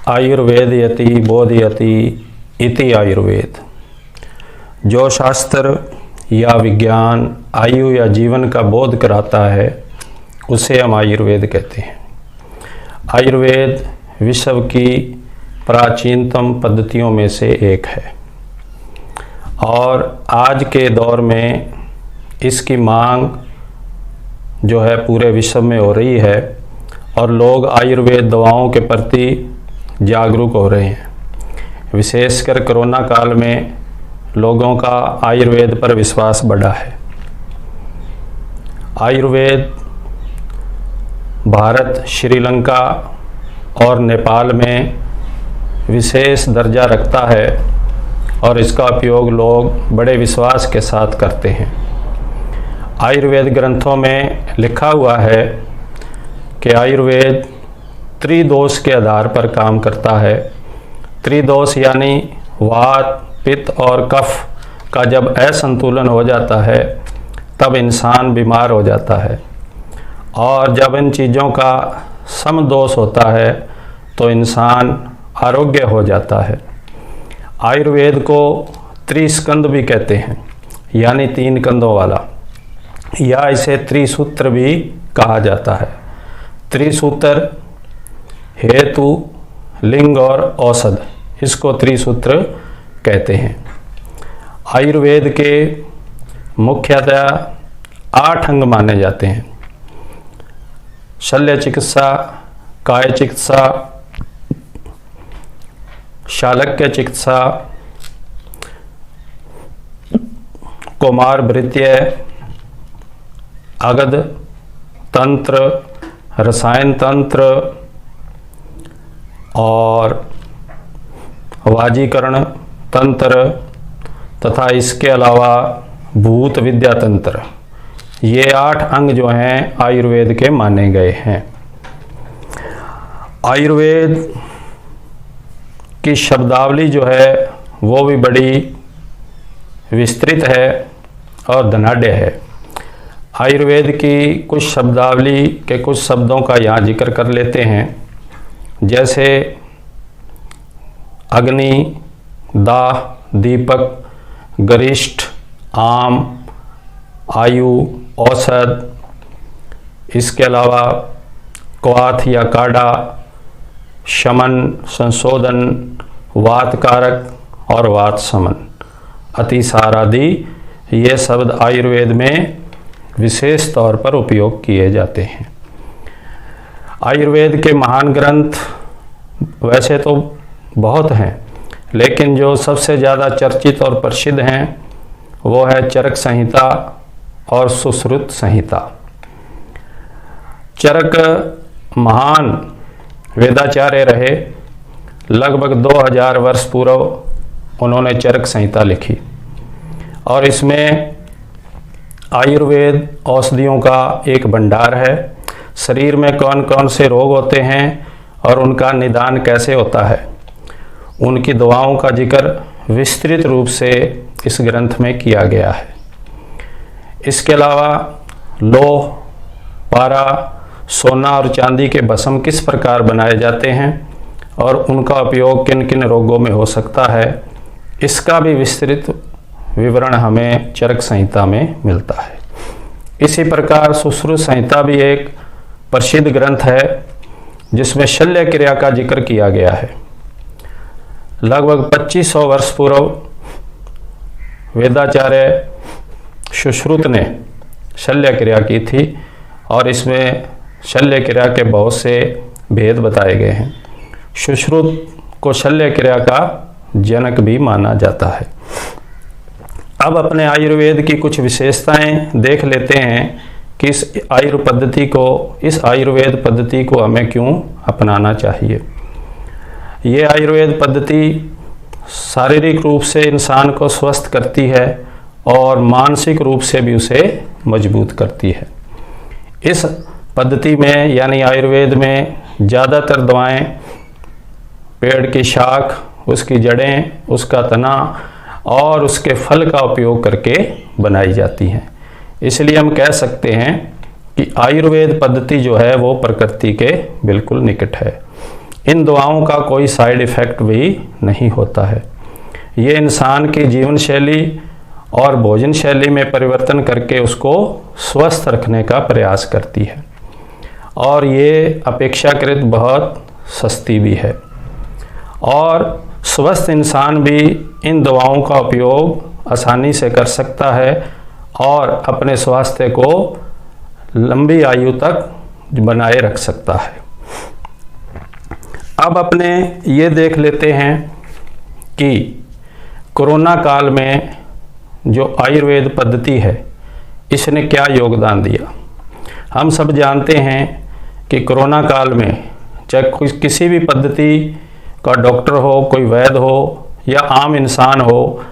आयुर्वेदयति बोधयति इति आयुर्वेद। जो शास्त्र या विज्ञान आयु या जीवन का बोध कराता है उसे हम आयुर्वेद कहते हैं। आयुर्वेद विश्व की प्राचीनतम पद्धतियों में से एक है और आज के दौर में इसकी मांग जो है पूरे विश्व में हो रही है और लोग आयुर्वेद दवाओं के प्रति जागरूक हो रहे हैं। विशेषकर कोरोना काल में लोगों का आयुर्वेद पर विश्वास बढ़ा है। आयुर्वेद भारत, श्रीलंका और नेपाल में विशेष दर्जा रखता है और इसका उपयोग लोग बड़े विश्वास के साथ करते हैं। आयुर्वेद ग्रंथों में लिखा हुआ है कि आयुर्वेद त्रिदोष के आधार पर काम करता है। त्रिदोष यानी वात, पित्त और कफ का जब असंतुलन हो जाता है तब इंसान बीमार हो जाता है और जब इन चीज़ों का समदोष होता है तो इंसान आरोग्य हो जाता है। आयुर्वेद को त्रिस्कंद भी कहते हैं यानी 3 कंधों वाला, या इसे त्रिसूत्र भी कहा जाता है। त्रिसूत्र हेतु, लिंग और औषध, इसको त्रिसूत्र कहते हैं। आयुर्वेद के मुख्यतः 8 अंग माने जाते हैं। शल्य चिकित्सा, काय चिकित्सा, शालक्य चिकित्सा, कौमार भृत्य, अगध तंत्र, रसायन तंत्र और वाजीकरण तंत्र तथा इसके अलावा भूत विद्या तंत्र, ये 8 अंग जो हैं आयुर्वेद के माने गए हैं। आयुर्वेद की शब्दावली जो है वो भी बड़ी विस्तृत है और धनाढ्य है। आयुर्वेद की कुछ शब्दावली के कुछ शब्दों का यहाँ जिक्र कर लेते हैं, जैसे अग्नि, दाह, दीपक, गरिष्ठ, आम, आयु, औषध, इसके अलावा क्वाथ या काढ़ा, शमन, संशोधन, वातकारक और वात शमन, अतिसार आदि ये शब्द आयुर्वेद में विशेष तौर पर उपयोग किए जाते हैं। आयुर्वेद के महान ग्रंथ वैसे तो बहुत हैं, लेकिन जो सबसे ज़्यादा चर्चित और प्रसिद्ध हैं वो है चरक संहिता और सुश्रुत संहिता। चरक महान वेदाचार्य रहे, लगभग 2000 वर्ष पूर्व उन्होंने चरक संहिता लिखी और इसमें आयुर्वेद औषधियों का एक भंडार है। शरीर में कौन कौन से रोग होते हैं और उनका निदान कैसे होता है, उनकी दवाओं का जिक्र विस्तृत रूप से इस ग्रंथ में किया गया है। इसके अलावा लौह, पारा, सोना और चांदी के भस्म किस प्रकार बनाए जाते हैं और उनका उपयोग किन किन रोगों में हो सकता है, इसका भी विस्तृत विवरण हमें चरक संहिता में मिलता है। इसी प्रकार सुश्रुत संहिता भी एक प्रसिद्ध ग्रंथ है जिसमें शल्य क्रिया का जिक्र किया गया है। लगभग 2500 वर्ष पूर्व वेदाचार्य सुश्रुत ने शल्य क्रिया की थी और इसमें शल्य क्रिया के बहुत से भेद बताए गए हैं। सुश्रुत को शल्य क्रिया का जनक भी माना जाता है। अब अपने आयुर्वेद की कुछ विशेषताएं देख लेते हैं कि इस आयुर्वेद पद्धति को हमें क्यों अपनाना चाहिए। ये आयुर्वेद पद्धति शारीरिक रूप से इंसान को स्वस्थ करती है और मानसिक रूप से भी उसे मजबूत करती है। इस पद्धति में यानी आयुर्वेद में ज़्यादातर दवाएं पेड़ की शाख, उसकी जड़ें, उसका तना और उसके फल का उपयोग करके बनाई जाती हैं। इसलिए हम कह सकते हैं कि आयुर्वेद पद्धति जो है वो प्रकृति के बिल्कुल निकट है। इन दवाओं का कोई साइड इफ़ेक्ट भी नहीं होता है। ये इंसान की जीवन शैली और भोजन शैली में परिवर्तन करके उसको स्वस्थ रखने का प्रयास करती है और ये अपेक्षाकृत बहुत सस्ती भी है और स्वस्थ इंसान भी इन दवाओं का उपयोग आसानी से कर सकता है और अपने स्वास्थ्य को लंबी आयु तक बनाए रख सकता है। अब अपने ये देख लेते हैं कि कोरोना काल में जो आयुर्वेद पद्धति है इसने क्या योगदान दिया। हम सब जानते हैं कि कोरोना काल में चाहे किसी भी पद्धति का डॉक्टर हो, कोई वैद्य हो या आम इंसान हो,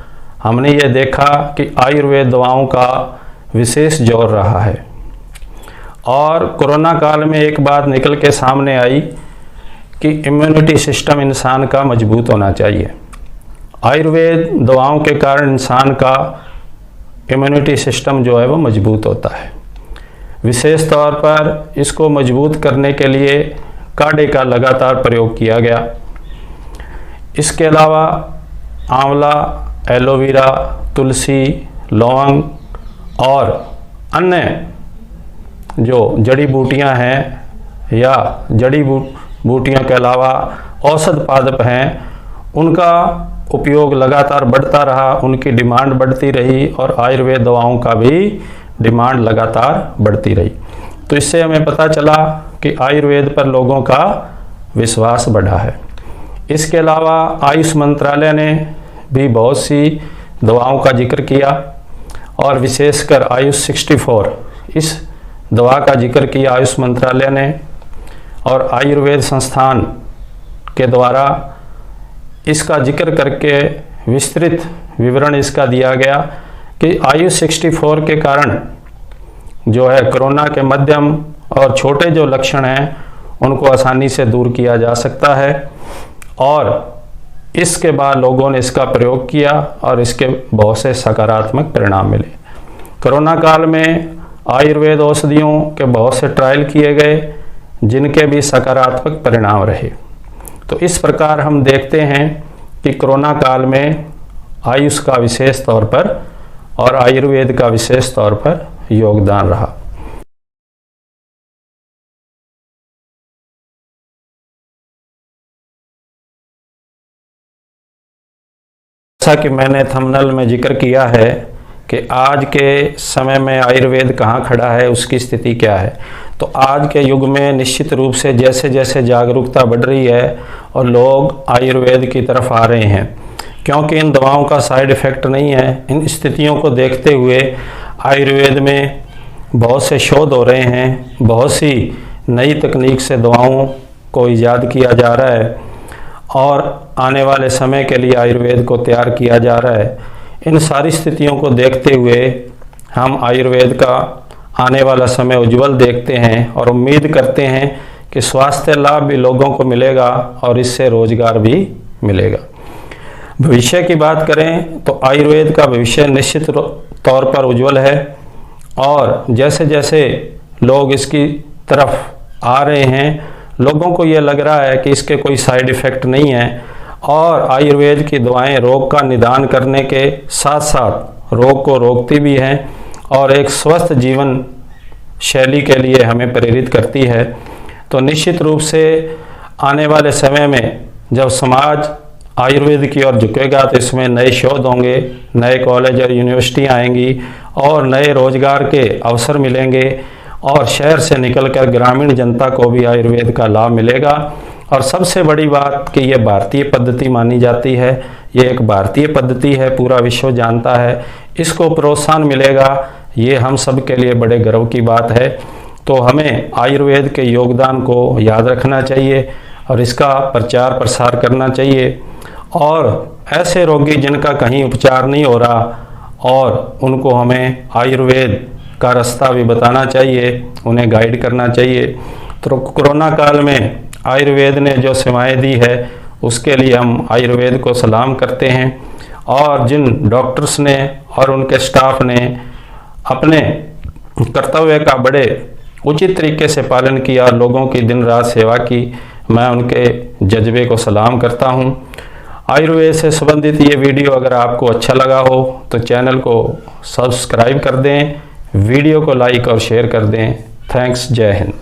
हमने ये देखा कि आयुर्वेद दवाओं का विशेष जोर रहा है। और कोरोना काल में एक बात निकल के सामने आई कि इम्यूनिटी सिस्टम इंसान का मजबूत होना चाहिए। आयुर्वेद दवाओं के कारण इंसान का इम्यूनिटी सिस्टम जो है वो मजबूत होता है। विशेष तौर पर इसको मजबूत करने के लिए काढ़े का लगातार प्रयोग किया गया। इसके अलावा आंवला, एलोवेरा, तुलसी, लौंग और अन्य जो जड़ी बूटियां हैं या जड़ी बूटियों के अलावा औषध पादप हैं, उनका उपयोग लगातार बढ़ता रहा, उनकी डिमांड बढ़ती रही और आयुर्वेद दवाओं का भी डिमांड लगातार बढ़ती रही। तो इससे हमें पता चला कि आयुर्वेद पर लोगों का विश्वास बढ़ा है। इसके अलावा आयुष मंत्रालय ने भी बहुत सी दवाओं का जिक्र किया और विशेषकर आयुष 64 इस दवा का जिक्र किया आयुष मंत्रालय ने और आयुर्वेद संस्थान के द्वारा इसका जिक्र करके विस्तृत विवरण इसका दिया गया कि आयुष 64 के कारण जो है कोरोना के मध्यम और छोटे जो लक्षण हैं उनको आसानी से दूर किया जा सकता है और इसके बाद लोगों ने इसका प्रयोग किया और इसके बहुत से सकारात्मक परिणाम मिले। कोरोना काल में आयुर्वेद औषधियों के बहुत से ट्रायल किए गए जिनके भी सकारात्मक परिणाम रहे। तो इस प्रकार हम देखते हैं कि कोरोना काल में आयुष का विशेष तौर पर और आयुर्वेद का विशेष तौर पर योगदान रहा। जैसा कि मैंने थंबनेल में जिक्र किया है कि आज के समय में आयुर्वेद कहाँ खड़ा है, उसकी स्थिति क्या है। तो आज के युग में निश्चित रूप से जैसे जैसे जागरूकता बढ़ रही है और लोग आयुर्वेद की तरफ आ रहे हैं, क्योंकि इन दवाओं का साइड इफ़ेक्ट नहीं है। इन स्थितियों को देखते हुए आयुर्वेद में बहुत से शोध हो रहे हैं, बहुत सी नई तकनीक से दवाओं को ईजाद किया जा रहा है और आने वाले समय के लिए आयुर्वेद को तैयार किया जा रहा है। इन सारी स्थितियों को देखते हुए हम आयुर्वेद का आने वाला समय उज्जवल देखते हैं और उम्मीद करते हैं कि स्वास्थ्य लाभ भी लोगों को मिलेगा और इससे रोजगार भी मिलेगा। भविष्य की बात करें तो आयुर्वेद का भविष्य निश्चित तौर पर उज्जवल है और जैसे जैसे लोग इसकी तरफ आ रहे हैं, लोगों को ये लग रहा है कि इसके कोई साइड इफ़ेक्ट नहीं है और आयुर्वेद की दवाएं रोग का निदान करने के साथ साथ रोग को रोकती भी हैं और एक स्वस्थ जीवन शैली के लिए हमें प्रेरित करती है। तो निश्चित रूप से आने वाले समय में जब समाज आयुर्वेद की ओर झुकेगा तो इसमें नए शोध होंगे, नए कॉलेज और यूनिवर्सिटियाँ आएंगी और नए रोजगार के अवसर मिलेंगे और शहर से निकलकर ग्रामीण जनता को भी आयुर्वेद का लाभ मिलेगा। और सबसे बड़ी बात कि ये भारतीय पद्धति मानी जाती है, ये एक भारतीय पद्धति है, पूरा विश्व जानता है, इसको प्रोत्साहन मिलेगा, ये हम सब के लिए बड़े गर्व की बात है। तो हमें आयुर्वेद के योगदान को याद रखना चाहिए और इसका प्रचार प्रसार करना चाहिए और ऐसे रोगी जिनका कहीं उपचार नहीं हो रहा और उनको हमें आयुर्वेद का रास्ता भी बताना चाहिए, उन्हें गाइड करना चाहिए। तो कोरोना काल में आयुर्वेद ने जो सेवाएं दी है उसके लिए हम आयुर्वेद को सलाम करते हैं और जिन डॉक्टर्स ने और उनके स्टाफ ने अपने कर्तव्य का बड़े उचित तरीके से पालन किया, लोगों की दिन रात सेवा की, मैं उनके जज्बे को सलाम करता हूं। आयुर्वेद से संबंधित ये वीडियो अगर आपको अच्छा लगा हो तो चैनल को सब्सक्राइब कर दें, वीडियो को लाइक और शेयर कर दें। थैंक्स। जय हिंद।